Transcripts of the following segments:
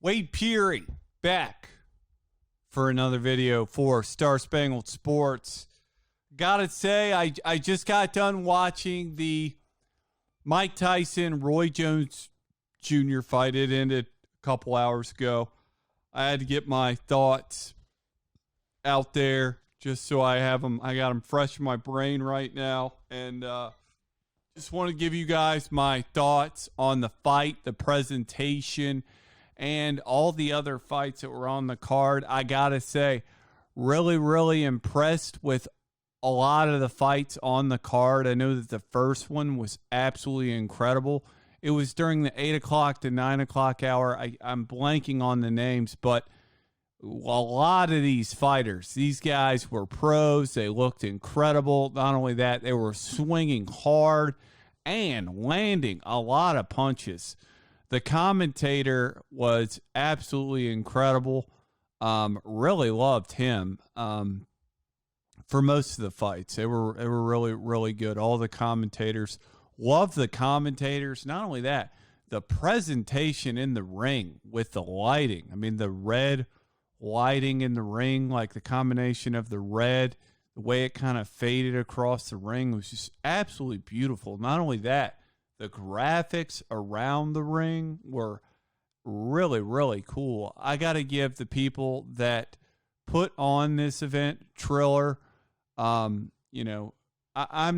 Wade Peary back for another video for Star Spangled Sports. Gotta say, I just got done watching the Mike Tyson, Roy Jones Jr. fight. It ended a couple hours ago. I had to get my thoughts out there just so I have them. I got them fresh in my brain right now. And just want to give you guys my thoughts on the fight, the presentation, and all the other fights that were on the card. I gotta say, really, really impressed with a lot of the fights on the card. I know that the first one was absolutely incredible. It was during the 8 o'clock to 9 o'clock hour. I'm blanking on the names, but a lot of these fighters, these guys were pros. They looked incredible. Not only that, they were swinging hard and landing a lot of punches. The commentator was absolutely incredible. Really loved him for most of the fights. They were really, really good. All the commentators, loved the commentators. Not only that, the presentation in the ring with the lighting. I mean, the red lighting in the ring, like the combination of the red, the way it kind of faded across the ring was just absolutely beautiful. Not only that, the graphics around the ring were really, really cool. I got to give the people that put on this event, Triller, I'm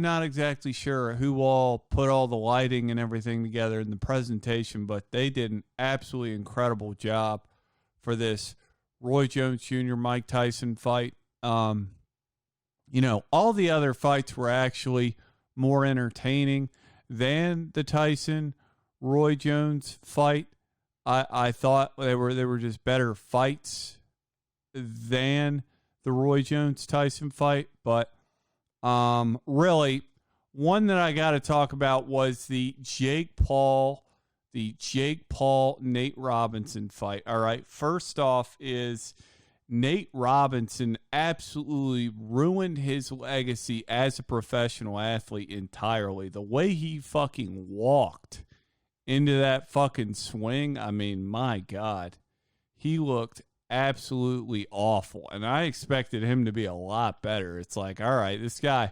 not exactly sure who all put all the lighting and everything together in the presentation, but they did an absolutely incredible job for this Roy Jones Jr. Mike Tyson fight. All the other fights were actually more entertaining than the Tyson Roy Jones fight. I thought they were just better fights than the Roy Jones Tyson fight, but really one that I got to talk about was the Jake Paul Nate Robinson fight. All right, first off is Nate Robinson absolutely ruined his legacy as a professional athlete entirely. The way he fucking walked into that fucking swing, I mean, my God, he looked absolutely awful. And I expected him to be a lot better. It's like, all right, this guy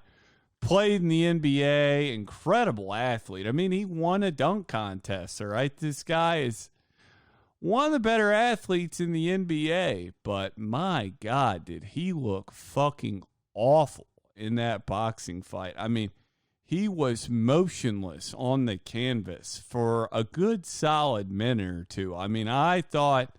played in the NBA, incredible athlete. I mean, he won a dunk contest, all right? This guy is one of the better athletes in the NBA, but my God, did he look fucking awful in that boxing fight. I mean, he was motionless on the canvas for a good solid minute or two. I mean, I thought,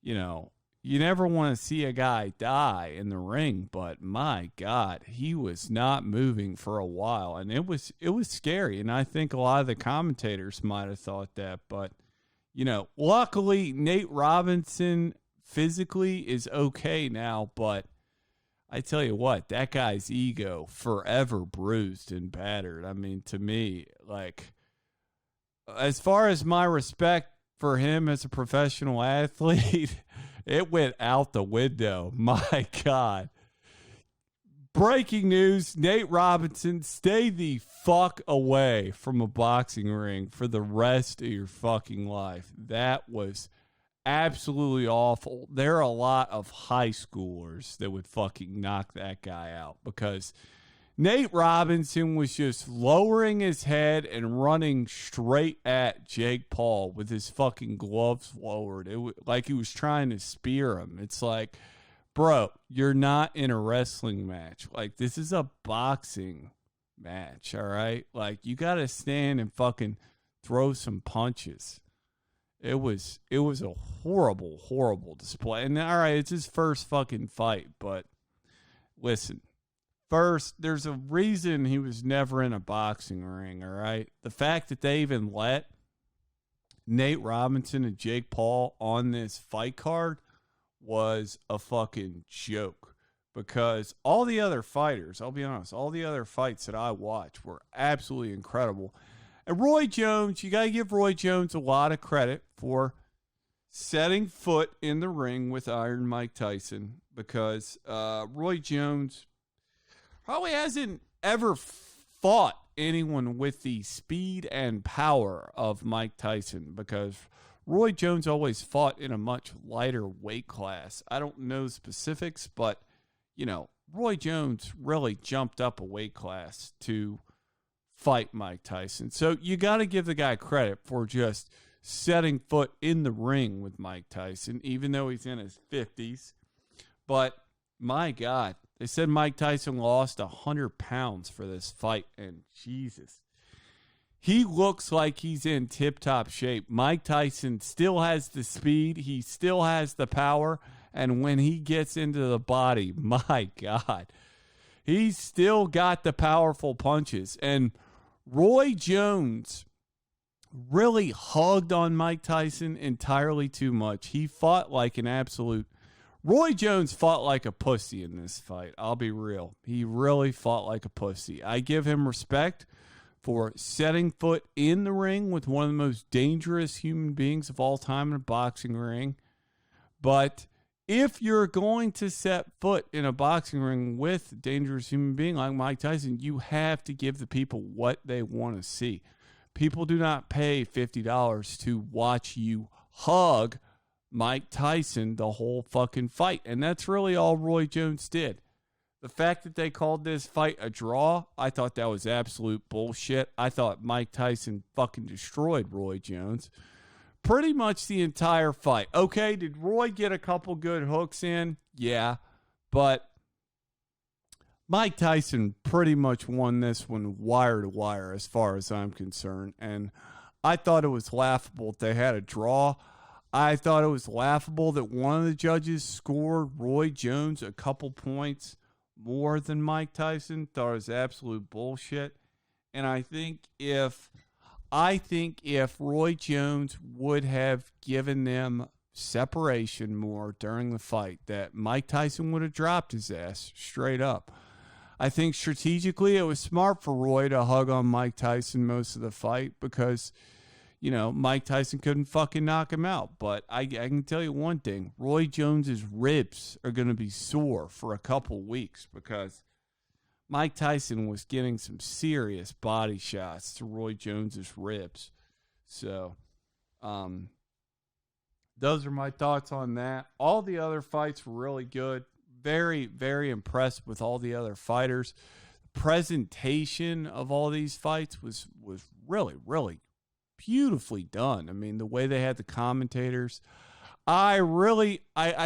you never want to see a guy die in the ring, but my God, he was not moving for a while, and it was scary. And I think a lot of the commentators might have thought that, but luckily Nate Robinson physically is okay now. But I tell you what, that guy's ego forever bruised and battered. I mean, to me, like, as far as my respect for him as a professional athlete, it went out the window. My God. Breaking news, Nate Robinson, stay the fuck away from a boxing ring for the rest of your fucking life. That was absolutely awful. There are a lot of high schoolers that would fucking knock that guy out because Nate Robinson was just lowering his head and running straight at Jake Paul with his fucking gloves lowered. It was like he was trying to spear him. It's like, bro, you're not in a wrestling match. Like, this is a boxing match, all right? Like, you got to stand and fucking throw some punches. It was a horrible, horrible display. And all right, it's his first fucking fight, but listen. First, there's a reason he was never in a boxing ring, all right? The fact that they even let Nate Robinson and Jake Paul on this fight card was a fucking joke because all the other fighters, I'll be honest, all the other fights that I watched were absolutely incredible. And Roy Jones, you got to give Roy Jones a lot of credit for setting foot in the ring with Iron Mike Tyson because Roy Jones probably hasn't ever fought anyone with the speed and power of Mike Tyson because Roy Jones always fought in a much lighter weight class. I don't know specifics, but, Roy Jones really jumped up a weight class to fight Mike Tyson. So you got to give the guy credit for just setting foot in the ring with Mike Tyson, even though he's in his 50s. But my God, they said Mike Tyson lost 100 pounds for this fight, and Jesus, he looks like he's in tip-top shape. Mike Tyson still has the speed. He still has the power. And when he gets into the body, my God, he's still got the powerful punches. And Roy Jones really hugged on Mike Tyson entirely too much. He fought like an absolute... Roy Jones fought like a pussy in this fight. I'll be real. He really fought like a pussy. I give him respect for setting foot in the ring with one of the most dangerous human beings of all time in a boxing ring. But if you're going to set foot in a boxing ring with a dangerous human being like Mike Tyson, you have to give the people what they want to see. People do not pay $50 to watch you hug Mike Tyson the whole fucking fight. And that's really all Roy Jones did. The fact that they called this fight a draw, I thought that was absolute bullshit. I thought Mike Tyson fucking destroyed Roy Jones pretty much the entire fight. Okay, did Roy get a couple good hooks in? Yeah, but Mike Tyson pretty much won this one wire to wire as far as I'm concerned. And I thought it was laughable they had a draw. I thought it was laughable that one of the judges scored Roy Jones a couple points more than Mike Tyson. Thought it was absolute bullshit. And I think if Roy Jones would have given them separation more during the fight, that Mike Tyson would have dropped his ass straight up. I think strategically it was smart for Roy to hug on Mike Tyson most of the fight because, Mike Tyson couldn't fucking knock him out. But I can tell you one thing. Roy Jones's ribs are going to be sore for a couple weeks because Mike Tyson was getting some serious body shots to Roy Jones's ribs. So, those are my thoughts on that. All the other fights were really good. Very, very impressed with all the other fighters. The presentation of all these fights was really, really beautifully done. I mean, the way they had the commentators. I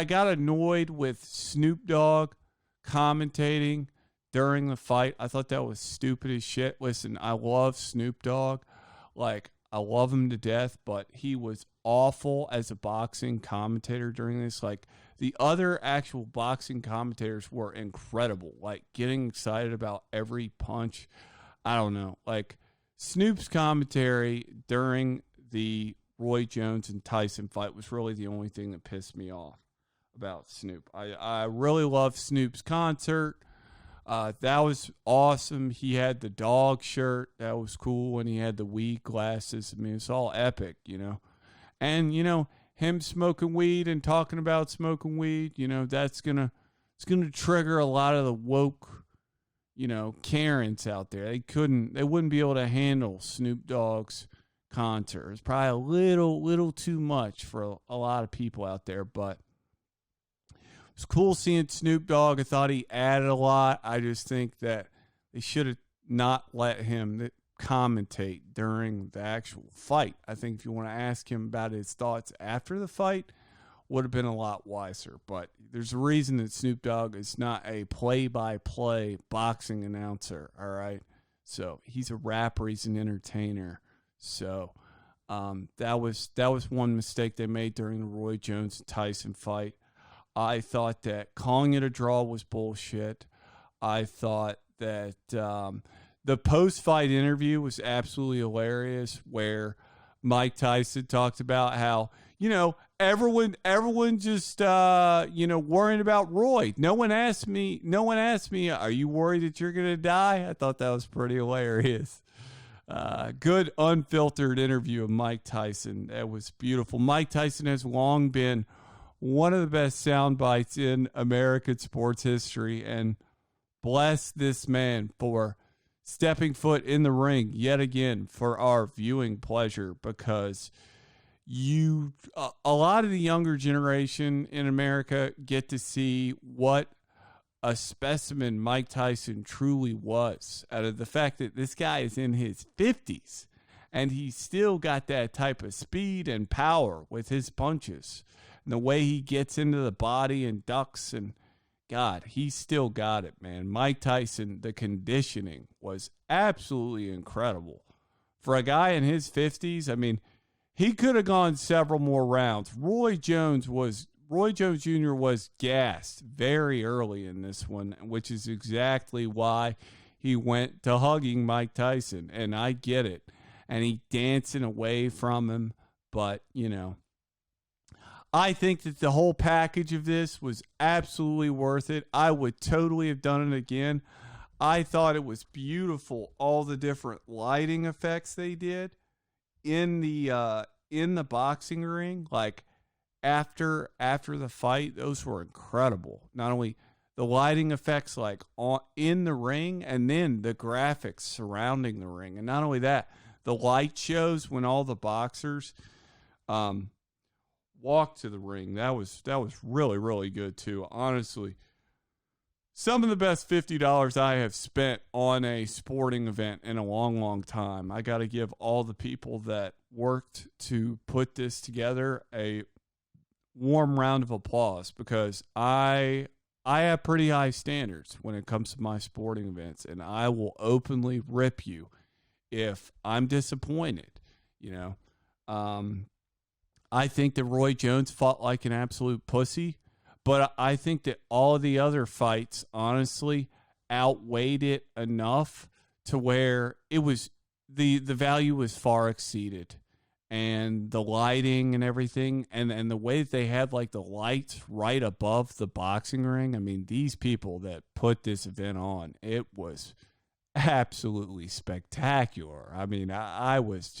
got annoyed with Snoop Dogg commentating during the fight. I thought that was stupid as shit. Listen, I love Snoop Dogg. Like, I love him to death, but he was awful as a boxing commentator during this. Like, the other actual boxing commentators were incredible. Like, getting excited about every punch. I don't know. Like, Snoop's commentary during the Roy Jones and Tyson fight was really the only thing that pissed me off about Snoop. I really love Snoop's concert. That was awesome. He had the dog shirt. That was cool. And he had the weed glasses. I mean, it's all epic, And, him smoking weed and talking about smoking weed, it's going to trigger a lot of the woke, Karens out there. They wouldn't be able to handle Snoop Dogg's concert. It's probably a little too much for a lot of people out there, but it's cool seeing Snoop Dogg. I thought he added a lot. I just think that they should have not let him commentate during the actual fight. I think if you want to ask him about his thoughts after the fight, would have been a lot wiser. But there's a reason that Snoop Dogg is not a play-by-play boxing announcer, all right? So he's a rapper. He's an entertainer. So that was one mistake they made during the Roy Jones and Tyson fight. I thought that calling it a draw was bullshit. I thought that the post-fight interview was absolutely hilarious where Mike Tyson talked about how, everyone just, worrying about Roy. No one asked me, are you worried that you're going to die? I thought that was pretty hilarious. Good unfiltered interview of Mike Tyson. That was beautiful. Mike Tyson has long been one of the best sound bites in American sports history, and bless this man for stepping foot in the ring yet again for our viewing pleasure, because a lot of the younger generation in America get to see what a specimen Mike Tyson truly was, out of the fact that this guy is in his 50s and he's still got that type of speed and power with his punches and the way he gets into the body and ducks, and God, he's still got it, man. Mike Tyson, the conditioning was absolutely incredible. For a guy in his 50s, I mean, he could have gone several more rounds. Roy Jones Jr. was gassed very early in this one, which is exactly why he went to hugging Mike Tyson. And I get it. And he dancing away from him. But, I think that the whole package of this was absolutely worth it. I would totally have done it again. I thought it was beautiful, all the different lighting effects they did in the boxing ring, like after the fight. Those were incredible. Not only the lighting effects like in the ring, and then the graphics surrounding the ring, and not only that, the light shows when all the boxers walked to the ring. That was really, really good too. Honestly, some of the best $50 I have spent on a sporting event in a long, long time. I got to give all the people that worked to put this together a warm round of applause, because I have pretty high standards when it comes to my sporting events, and I will openly rip you if I'm disappointed. I think that Roy Jones fought like an absolute pussy. But I think that all of the other fights, honestly, outweighed it enough to where it was the value was far exceeded. And the lighting and everything, and the way that they had like the lights right above the boxing ring. I mean, these people that put this event on, it was absolutely spectacular. I mean, I was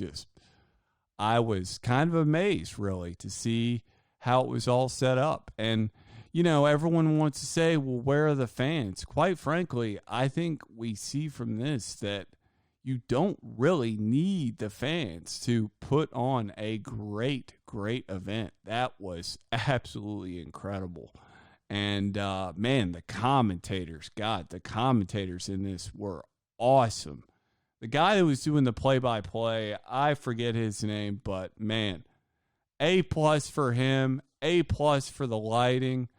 kind of amazed, really, to see how it was all set up. And everyone wants to say, well, where are the fans? Quite frankly, I think we see from this that you don't really need the fans to put on a great, great event. That was absolutely incredible. And, man, the commentators in this were awesome. The guy that was doing the play-by-play, I forget his name, but, man, A+ for him, A+ for the lighting,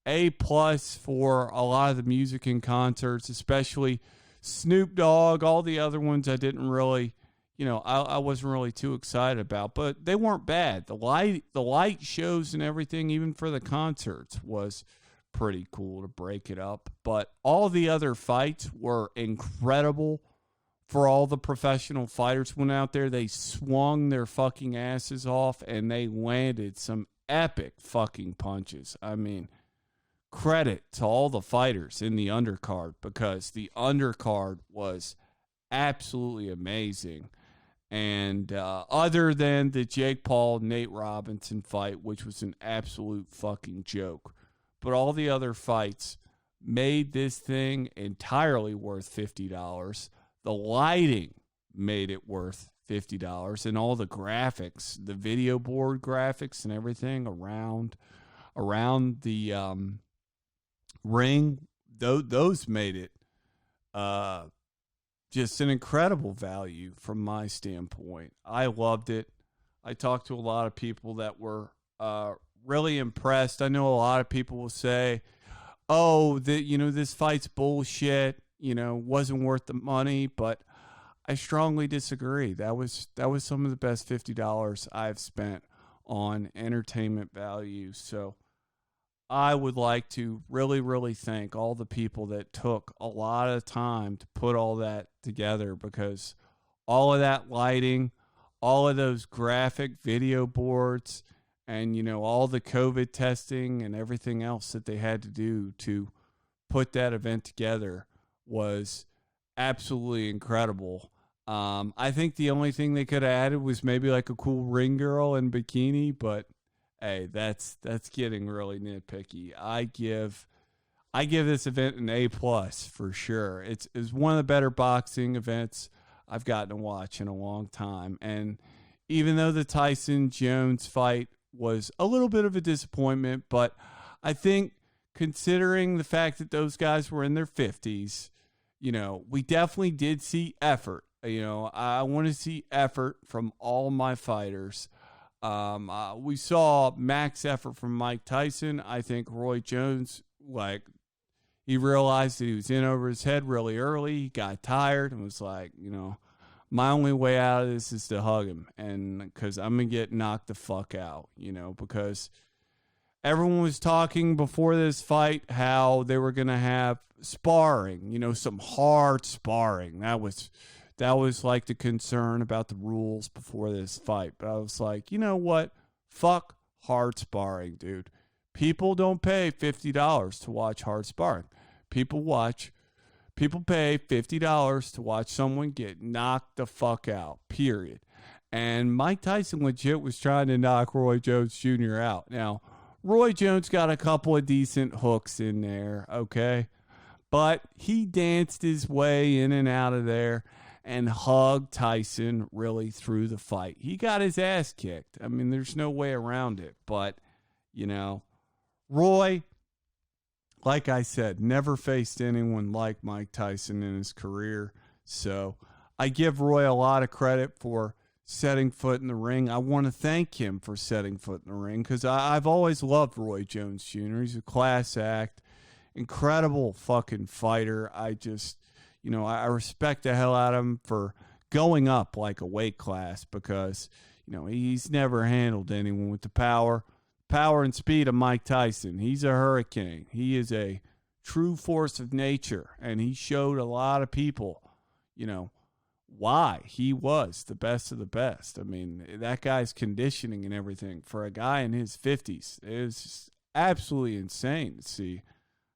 A+ for a lot of the music in concerts, especially Snoop Dogg. All the other ones I didn't really, I wasn't really too excited about, but they weren't bad. The light shows and everything, even for the concerts, was pretty cool to break it up. But all the other fights were incredible. For all the professional fighters went out there, they swung their fucking asses off and they landed some epic fucking punches. I mean, credit to all the fighters in the undercard, because the undercard was absolutely amazing. And other than the Jake Paul-Nate Robinson fight, which was an absolute fucking joke, but all the other fights made this thing entirely worth $50. The lighting made it worth $50, and all the graphics, the video board graphics and everything around the ring, those made it just an incredible value from my standpoint. I loved it. I talked to a lot of people that were really impressed. I know a lot of people will say, oh, this fight's bullshit, wasn't worth the money, but I strongly disagree. That was some of the best $50 I've spent on entertainment value. So I would like to really, really thank all the people that took a lot of time to put all that together, because all of that lighting, all of those graphic video boards, and, all the COVID testing and everything else that they had to do to put that event together was absolutely incredible. I think the only thing they could have added was maybe like a cool ring girl in bikini, but hey, that's getting really nitpicky. I give this event an A+ for sure. It's one of the better boxing events I've gotten to watch in a long time. And even though the Tyson Jones fight was a little bit of a disappointment, but I think considering the fact that those guys were in their 50s, we definitely did see effort. I want to see effort from all my fighters. We saw max effort from Mike Tyson. I think Roy Jones, he realized that he was in over his head really early. He got tired and was like, my only way out of this is to hug him, and because I'm going to get knocked the fuck out, because everyone was talking before this fight how they were going to have sparring, some hard sparring. That was like the concern about the rules before this fight. But I was like, you know what? Fuck hard sparring, dude. People don't pay $50 to watch hard sparring. People pay $50 to watch someone get knocked the fuck out, period. And Mike Tyson legit was trying to knock Roy Jones Jr. out. Now, Roy Jones got a couple of decent hooks in there, okay? But he danced his way in and out of there and hugged Tyson really through the fight. He got his ass kicked. I mean, there's no way around it. But, Roy, like I said, never faced anyone like Mike Tyson in his career. So I give Roy a lot of credit for setting foot in the ring. I want to thank him for setting foot in the ring because I've always loved Roy Jones Jr. He's a class act, incredible fucking fighter. I just, I respect the hell out of him for going up like a weight class because, he's never handled anyone with the power and speed of Mike Tyson. He's a hurricane. He is a true force of nature, and he showed a lot of people, why he was the best of the best. I mean, that guy's conditioning and everything for a guy in his 50s is absolutely insane to see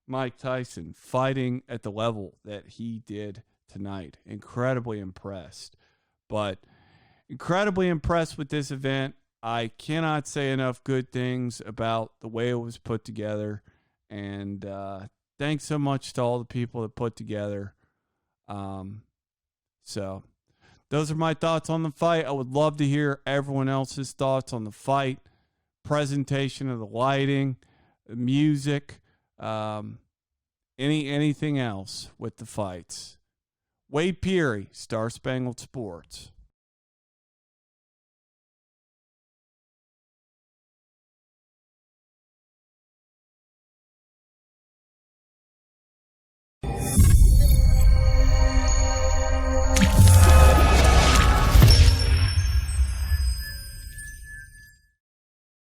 Mike Tyson fighting at the level that he did tonight. Incredibly impressed. But incredibly impressed with this event. I cannot say enough good things about the way it was put together. And thanks so much to all the people that put together. So those are my thoughts on the fight. I would love to hear everyone else's thoughts on the fight, presentation of the lighting, the music, anything else with the fights. Wade Peary, Star Spangled Sports.